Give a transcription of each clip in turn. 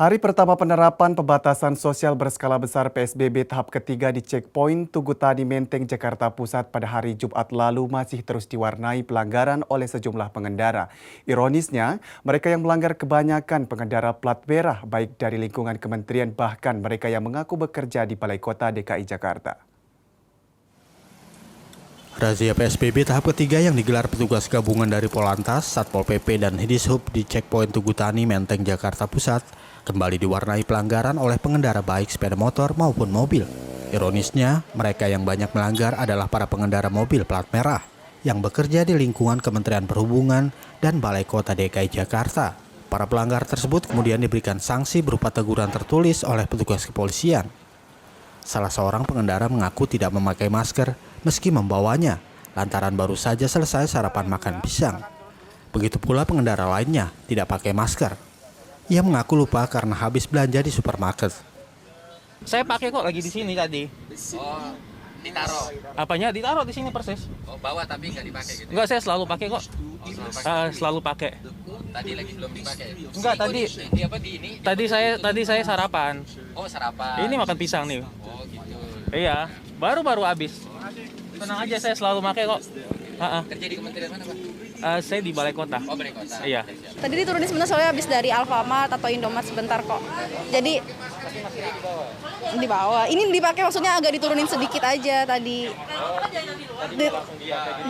Hari pertama penerapan pembatasan sosial berskala besar PSBB tahap ketiga di checkpoint Tugutani Menteng, Jakarta Pusat pada hari Jumat lalu masih terus diwarnai pelanggaran oleh sejumlah pengendara. Ironisnya, mereka yang melanggar kebanyakan pengendara plat merah baik dari lingkungan kementerian bahkan mereka yang mengaku bekerja di Balai Kota DKI Jakarta. Razia PSBB tahap ketiga yang digelar petugas gabungan dari Polantas, Satpol PP, dan Dishub di checkpoint Tugutani Menteng, Jakarta Pusat kembali diwarnai pelanggaran oleh pengendara baik sepeda motor maupun mobil. Ironisnya, mereka yang banyak melanggar adalah para pengendara mobil plat merah yang bekerja di lingkungan Kementerian Perhubungan dan Balai Kota DKI Jakarta. Para pelanggar tersebut kemudian diberikan sanksi berupa teguran tertulis oleh petugas kepolisian. Salah seorang pengendara mengaku tidak memakai masker meski membawanya, lantaran baru saja selesai sarapan makan pisang. Begitu pula pengendara lainnya tidak pakai masker. Ia mengaku lupa karena habis belanja di supermarket. Saya pakai kok lagi di sini tadi. Oh, ditaruh. Apanya ditaruh di sini persis? Oh, bawa tapi nggak dipakai gitu. Enggak, saya selalu pakai kok. Oh, selalu pakai. Selalu pakai. Tadi lagi belum dipakai. Enggak, tadi. Di apa di ini? Tadi saya sarapan. Oh, sarapan. Ini makan pisang nih. Oh, gitu. Iya, baru habis. Tenang aja, saya selalu pakai kok. Kerja di kementerian mana, Pak? Saya di Balai Kota. Oh, Balai Kota. Iya. Tadi diturunin sebentar soalnya habis dari Alfamart atau Indomaret sebentar kok. Jadi di bawah. Ini dipakai maksudnya agak diturunin sedikit aja tadi.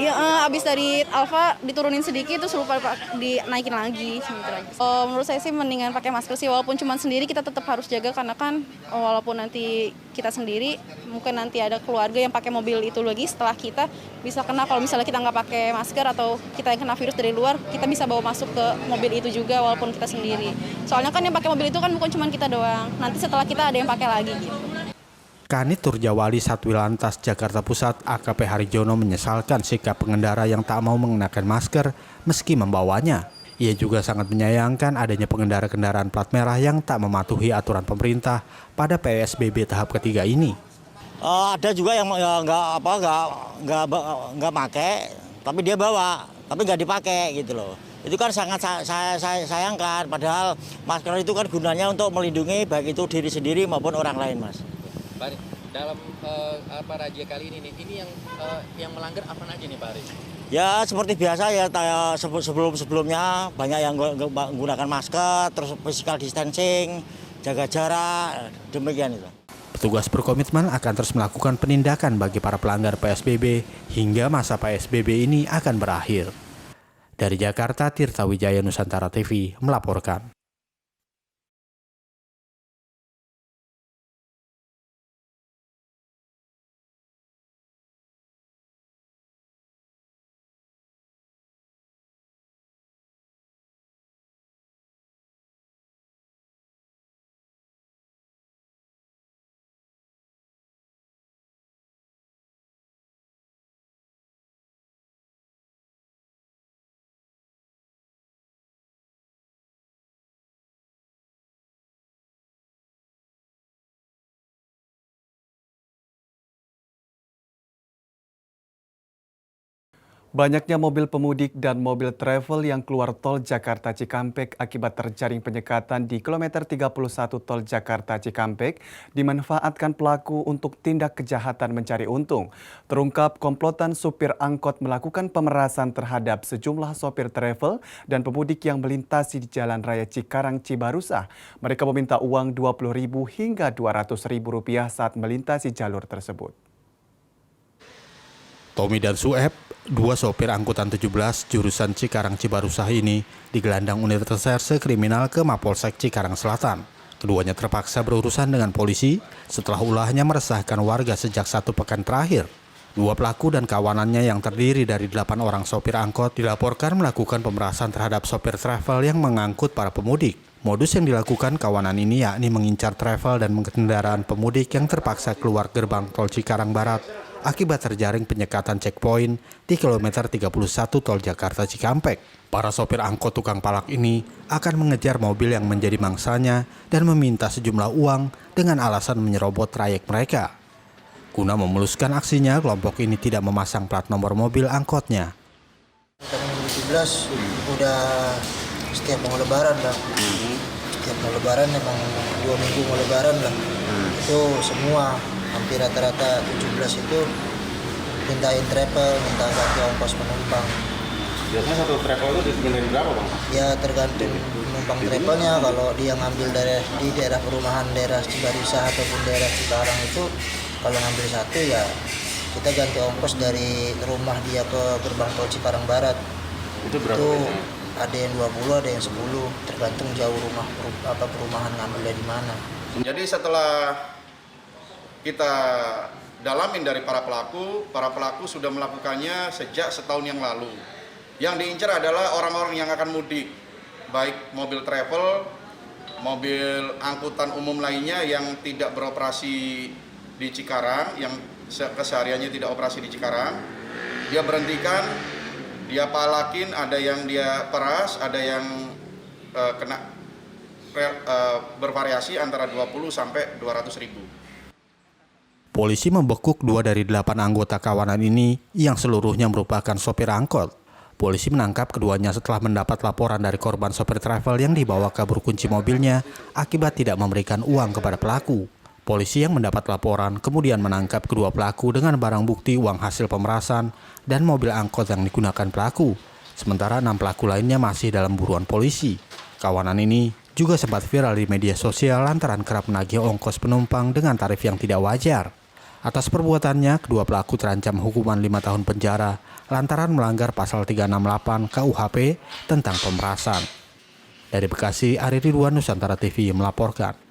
Dia habis dari Alfa diturunin sedikit terus lupa dinaikin lagi sebentar aja. Menurut saya sih mendingan pakai masker sih, walaupun cuma sendiri kita tetap harus jaga karena kan walaupun nanti kita sendiri mungkin nanti ada keluarga yang pakai mobil itu lagi setelah kita bisa kena. Kalau misalnya kita nggak pakai masker atau kita yang kena virus dari luar, kita bisa bawa masuk ke mobil itu juga walaupun kita sendiri. Soalnya kan yang pakai mobil itu kan bukan cuma kita doang. Nanti setelah kita ada yang pakai lagi gitu. Kanit Turjawali Satwilantas Jakarta Pusat AKP Harijono menyesalkan sikap pengendara yang tak mau mengenakan masker meski membawanya. Ia juga sangat menyayangkan adanya pengendara kendaraan plat merah yang tak mematuhi aturan pemerintah pada PSBB tahap ketiga ini. Ada juga yang nggak pakai, tapi dia bawa, tapi nggak dipakai gitu loh. Itu kan sangat saya sayangkan. Padahal masker itu kan gunanya untuk melindungi baik itu diri sendiri maupun orang lain, Mas. Pak, dalam razia kali ini nih, ini yang melanggar apa aja nih, Pak Ari? Ya seperti biasa ya, sebelumnya banyak yang menggunakan masker, terus physical distancing, jaga jarak, demikian itu. Petugas berkomitmen akan terus melakukan penindakan bagi para pelanggar PSBB hingga masa PSBB ini akan berakhir. Dari Jakarta, Tirta Wijaya, Nusantara TV melaporkan. Banyaknya mobil pemudik dan mobil travel yang keluar tol Jakarta Cikampek akibat terjaring penyekatan di kilometer 31 tol Jakarta Cikampek dimanfaatkan pelaku untuk tindak kejahatan mencari untung. Terungkap komplotan supir angkot melakukan pemerasan terhadap sejumlah sopir travel dan pemudik yang melintasi di Jalan Raya Cikarang Cibarusah. Mereka meminta uang Rp20.000 hingga Rp200.000 saat melintasi jalur tersebut. Tommy dan Sueb, dua sopir angkutan 17 jurusan Cikarang Cibarusah ini digelandang unit reserse kriminal ke Mapolsek Cikarang Selatan. Keduanya terpaksa berurusan dengan polisi setelah ulahnya meresahkan warga sejak 1 pekan terakhir. Dua pelaku dan kawanannya yang terdiri dari 8 orang sopir angkot dilaporkan melakukan pemerasan terhadap sopir travel yang mengangkut para pemudik. Modus yang dilakukan kawanan ini yakni mengincar travel dan kendaraan pemudik yang terpaksa keluar gerbang tol Cikarang Barat akibat terjaring penyekatan checkpoint di kilometer 31 tol Jakarta Cikampek. Para sopir angkot tukang palak ini akan mengejar mobil yang menjadi mangsanya dan meminta sejumlah uang dengan alasan menyerobot trayek mereka. Guna memuluskan aksinya, kelompok ini tidak memasang plat nomor mobil angkotnya. Tahun 2017 udah setiap mau lebaran lah. tiap mau lebaran emang 2 minggu mau lebaran lah. Itu semua hampir rata-rata 17 itu mintain travel, minta ganti ongkos penumpang. Biasanya satu travel itu dimintain berapa, Bang? Ya tergantung penumpang travelnya. Kalau dia ngambil di daerah perumahan daerah Cibarusah ataupun daerah Cikarang itu, kalau ngambil satu ya kita ganti ongkos dari rumah dia ke gerbang tol Cikarang Barat. Itu berapa? Itu Biasanya? ada yang 20, ada yang 10, tergantung jauh perumahan ngambilnya di mana. Jadi setelah kita dalamin dari para pelaku sudah melakukannya sejak setahun yang lalu. Yang diincar adalah orang-orang yang akan mudik, baik mobil travel, mobil angkutan umum lainnya yang tidak beroperasi di Cikarang, yang kesehariannya tidak operasi di Cikarang. Dia berhentikan, dia palakin, ada yang dia peras, ada yang bervariasi antara 20 sampai 200 ribu. Polisi membekuk 2 dari 8 anggota kawanan ini yang seluruhnya merupakan sopir angkot. Polisi menangkap keduanya setelah mendapat laporan dari korban sopir travel yang dibawa kabur kunci mobilnya akibat tidak memberikan uang kepada pelaku. Polisi yang mendapat laporan kemudian menangkap kedua pelaku dengan barang bukti uang hasil pemerasan dan mobil angkot yang digunakan pelaku. Sementara 6 pelaku lainnya masih dalam buruan polisi. Kawanan ini juga sempat viral di media sosial lantaran kerap menagih ongkos penumpang dengan tarif yang tidak wajar. Atas perbuatannya, kedua pelaku terancam hukuman 5 tahun penjara lantaran melanggar pasal 368 KUHP tentang pemerasan. Dari Bekasi, Ari Ridwan, Nusantara TV melaporkan.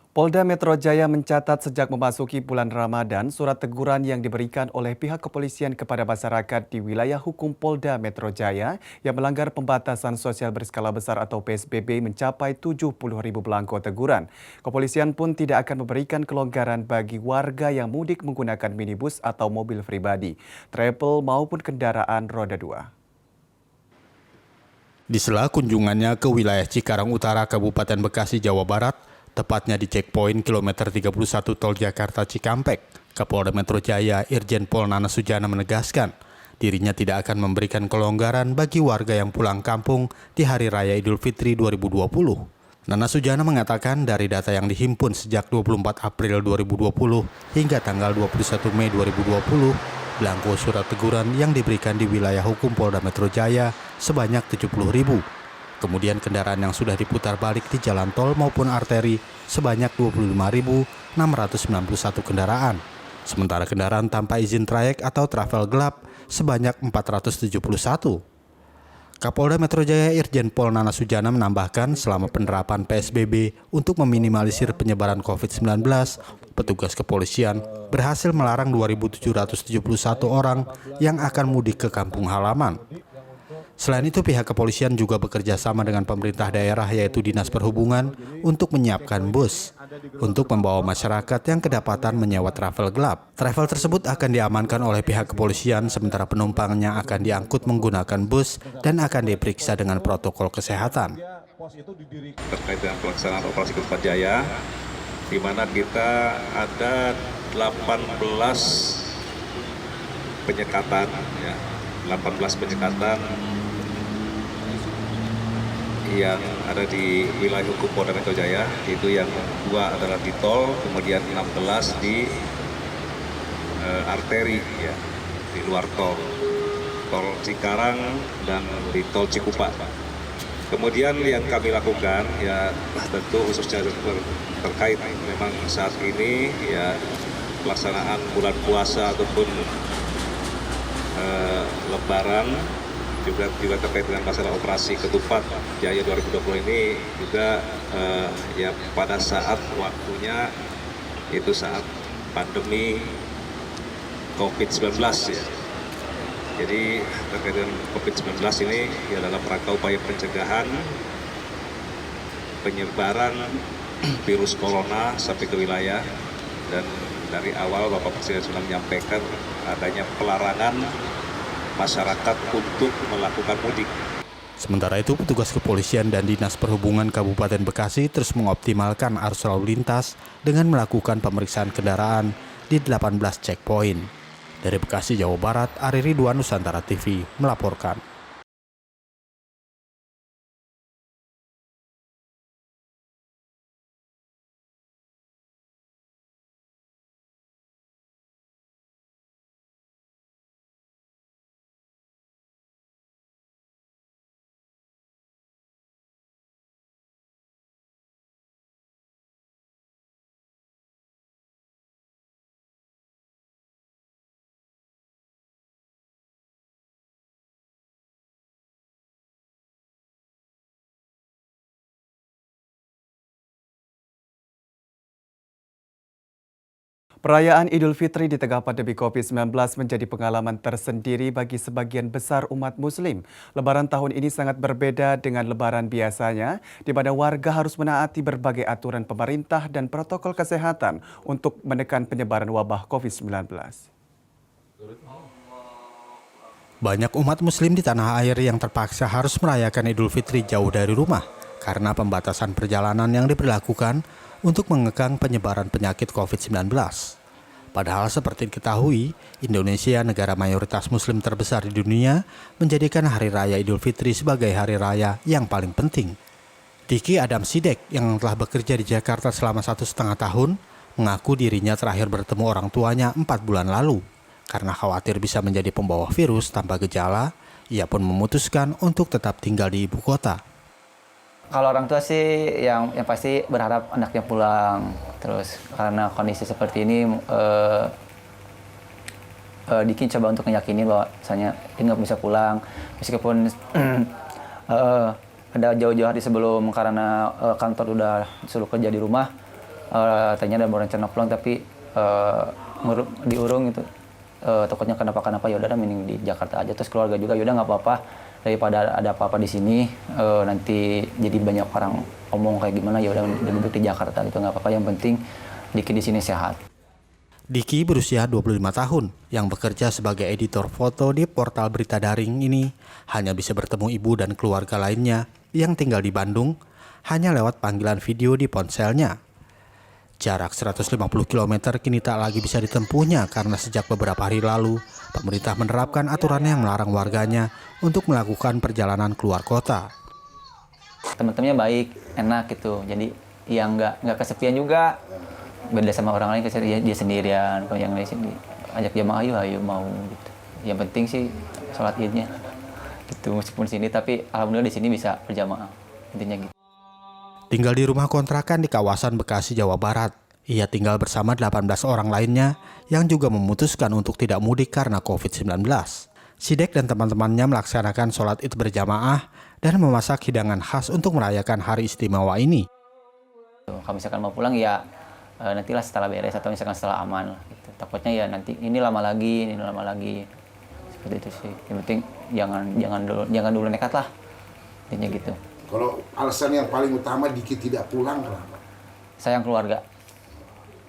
Polda Metro Jaya mencatat sejak memasuki bulan Ramadan, surat teguran yang diberikan oleh pihak kepolisian kepada masyarakat di wilayah hukum Polda Metro Jaya yang melanggar pembatasan sosial berskala besar atau PSBB mencapai 70.000 belangko teguran. Kepolisian pun tidak akan memberikan kelonggaran bagi warga yang mudik menggunakan minibus atau mobil pribadi, travel maupun kendaraan roda 2. Di sela kunjungannya ke wilayah Cikarang Utara, Kabupaten Bekasi, Jawa Barat, tepatnya di checkpoint kilometer 31 Tol Jakarta Cikampek, Kapolda Metro Jaya Irjen Pol Nana Sujana menegaskan dirinya tidak akan memberikan kelonggaran bagi warga yang pulang kampung di Hari Raya Idul Fitri 2020. Nana Sujana mengatakan dari data yang dihimpun sejak 24 April 2020 hingga tanggal 21 Mei 2020, belangko surat teguran yang diberikan di wilayah hukum Polda Metro Jaya sebanyak 70.000. Kemudian kendaraan yang sudah diputar balik di jalan tol maupun arteri sebanyak 25.691 kendaraan. Sementara kendaraan tanpa izin trayek atau travel gelap sebanyak 471. Kapolda Metro Jaya Irjen Pol Nana Sujana menambahkan selama penerapan PSBB untuk meminimalisir penyebaran COVID-19, petugas kepolisian berhasil melarang 2.771 orang yang akan mudik ke kampung halaman. Selain itu, pihak kepolisian juga bekerja sama dengan pemerintah daerah yaitu Dinas Perhubungan untuk menyiapkan bus untuk membawa masyarakat yang kedapatan menyewa travel gelap. Travel tersebut akan diamankan oleh pihak kepolisian sementara penumpangnya akan diangkut menggunakan bus dan akan diperiksa dengan protokol kesehatan. Terkait dengan pelaksanaan operasi Ketupat Jaya, di mana kita ada 18 penyekatan, ya, 18 penyekatan yang ada di wilayah hukum Polda Metro Jaya, itu yang 2 adalah di tol, kemudian 16 di arteri, ya, di luar tol Cikarang dan di tol Cikupa. Kemudian yang kami lakukan, ya tentu khususnya terkait memang saat ini ya pelaksanaan bulan puasa ataupun Lebaran, juga terkait dengan masalah operasi Ketupat Jaya 2020 ini juga ya pada saat waktunya itu saat pandemi COVID-19 ya. Jadi terkait dengan COVID-19 ini ya dalam rangka upaya pencegahan penyebaran virus corona sampai ke wilayah, dan dari awal Bapak Presiden sudah menyampaikan adanya pelarangan masyarakat untuk melakukan mudik. Sementara itu, petugas kepolisian dan Dinas Perhubungan Kabupaten Bekasi terus mengoptimalkan arus lalu lintas dengan melakukan pemeriksaan kendaraan di 18 checkpoint. Dari Bekasi, Jawa Barat, Ari Ridwan, Nusantara TV melaporkan. Perayaan Idul Fitri di tengah pandemi COVID-19 menjadi pengalaman tersendiri bagi sebagian besar umat Muslim. Lebaran tahun ini sangat berbeda dengan lebaran biasanya, di mana warga harus menaati berbagai aturan pemerintah dan protokol kesehatan untuk menekan penyebaran wabah COVID-19. Banyak umat Muslim di tanah air yang terpaksa harus merayakan Idul Fitri jauh dari rumah karena pembatasan perjalanan yang diberlakukan untuk mengekang penyebaran penyakit COVID-19. Padahal seperti diketahui, Indonesia, negara mayoritas Muslim terbesar di dunia, menjadikan Hari Raya Idul Fitri sebagai hari raya yang paling penting. Diki Adam Sidek yang telah bekerja di Jakarta selama 1,5 tahun, mengaku dirinya terakhir bertemu orang tuanya 4 bulan lalu. Karena khawatir bisa menjadi pembawa virus tanpa gejala, ia pun memutuskan untuk tetap tinggal di ibu kota. Kalau orang tua sih yang pasti berharap anaknya pulang. Terus karena kondisi seperti ini, Diki coba untuk meyakini bahwa misalnya dia nggak bisa pulang. Meskipun ada jauh-jauh hari sebelum karena kantor udah suruh kerja di rumah, tadinya ada berencana pulang tapi diurung gitu. Takutnya kenapa-kenapa, ya udah mending di Jakarta aja. Terus keluarga juga, ya udah nggak apa-apa. Daripada ada apa-apa di sini, nanti jadi banyak orang omong kayak gimana, ya udah lebih baik di Jakarta gitu, nggak apa-apa, yang penting Diki di sini sehat. Diki berusia 25 tahun yang bekerja sebagai editor foto di portal berita daring ini hanya bisa bertemu ibu dan keluarga lainnya yang tinggal di Bandung hanya lewat panggilan video di ponselnya. Jarak 150 km kini tak lagi bisa ditempuhnya karena sejak beberapa hari lalu, pemerintah menerapkan aturan yang melarang warganya untuk melakukan perjalanan keluar kota. Teman-temannya baik, enak gitu, jadi yang nggak kesepian juga. Beda sama orang lain, dia sendirian, kalau yang lain sih ajak jamaah ayo mau gitu. Yang penting sih sholat idnya gitu, meskipun sini tapi alhamdulillah di sini bisa berjamaah, intinya gitu. Tinggal di rumah kontrakan di kawasan Bekasi, Jawa Barat. Ia tinggal bersama 18 orang lainnya yang juga memutuskan untuk tidak mudik karena COVID-19. Sidek dan teman-temannya melaksanakan sholat id berjamaah dan memasak hidangan khas untuk merayakan hari istimewa ini. Kalau misalkan mau pulang ya nantilah setelah beres atau misalkan setelah aman. Gitu. Takutnya ya nanti ini lama lagi. Seperti itu sih. Yang penting jangan dulu nekat lah. Intinya gitu. Kalau alasan yang paling utama Diki tidak pulang kenapa? Sayang keluarga.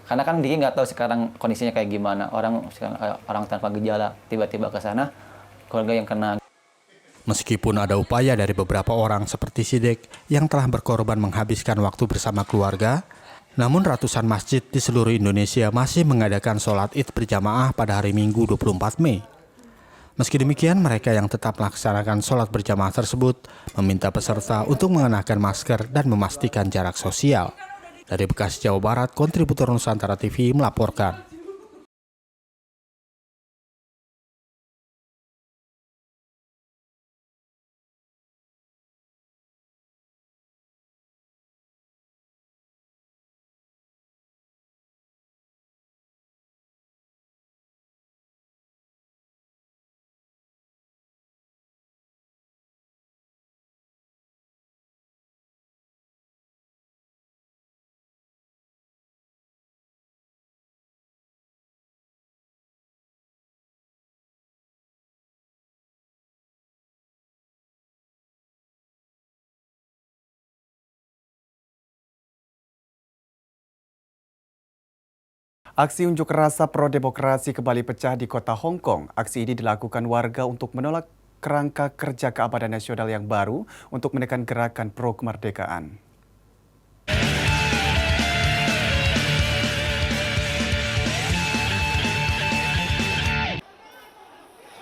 Karena kan Diki nggak tahu sekarang kondisinya kayak gimana. Orang tanpa gejala tiba-tiba ke sana, keluarga yang kena. Meskipun ada upaya dari beberapa orang seperti Sidek yang telah berkorban menghabiskan waktu bersama keluarga, namun ratusan masjid di seluruh Indonesia masih mengadakan sholat id berjamaah pada hari Minggu 24 Mei. Meski demikian, mereka yang tetap melaksanakan sholat berjamaah tersebut meminta peserta untuk mengenakan masker dan memastikan jarak sosial. Dari Bekasi, Jawa Barat, kontributor Nusantara TV melaporkan. Aksi unjuk rasa pro-demokrasi kembali pecah di kota Hong Kong. Aksi ini dilakukan warga untuk menolak kerangka kerja keamanan nasional yang baru untuk menekan gerakan pro-kemerdekaan.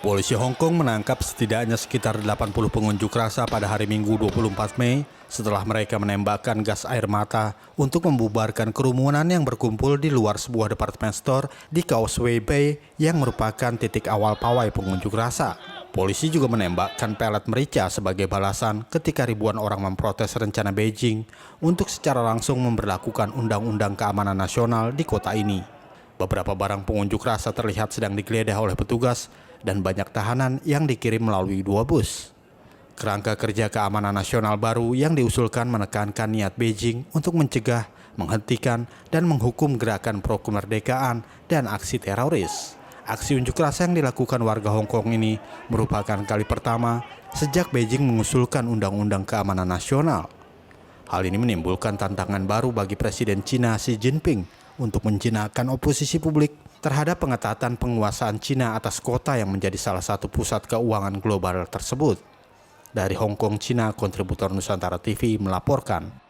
Polisi Hong Kong menangkap setidaknya sekitar 80 pengunjuk rasa pada hari Minggu 24 Mei setelah mereka menembakkan gas air mata untuk membubarkan kerumunan yang berkumpul di luar sebuah department store di Causeway Bay yang merupakan titik awal pawai pengunjuk rasa. Polisi juga menembakkan pelet merica sebagai balasan ketika ribuan orang memprotes rencana Beijing untuk secara langsung memberlakukan Undang-Undang Keamanan Nasional di kota ini. Beberapa barang pengunjuk rasa terlihat sedang digeledah oleh petugas dan banyak tahanan yang dikirim melalui 2 bus. Kerangka kerja keamanan nasional baru yang diusulkan menekankan niat Beijing untuk mencegah, menghentikan, dan menghukum gerakan pro-kemerdekaan dan aksi teroris. Aksi unjuk rasa yang dilakukan warga Hong Kong ini merupakan kali pertama sejak Beijing mengusulkan Undang-Undang Keamanan Nasional. Hal ini menimbulkan tantangan baru bagi Presiden China Xi Jinping untuk menjinakkan oposisi publik terhadap pengetatan penguasaan Cina atas kota yang menjadi salah satu pusat keuangan global tersebut. Dari Hong Kong, Cina, kontributor Nusantara TV melaporkan.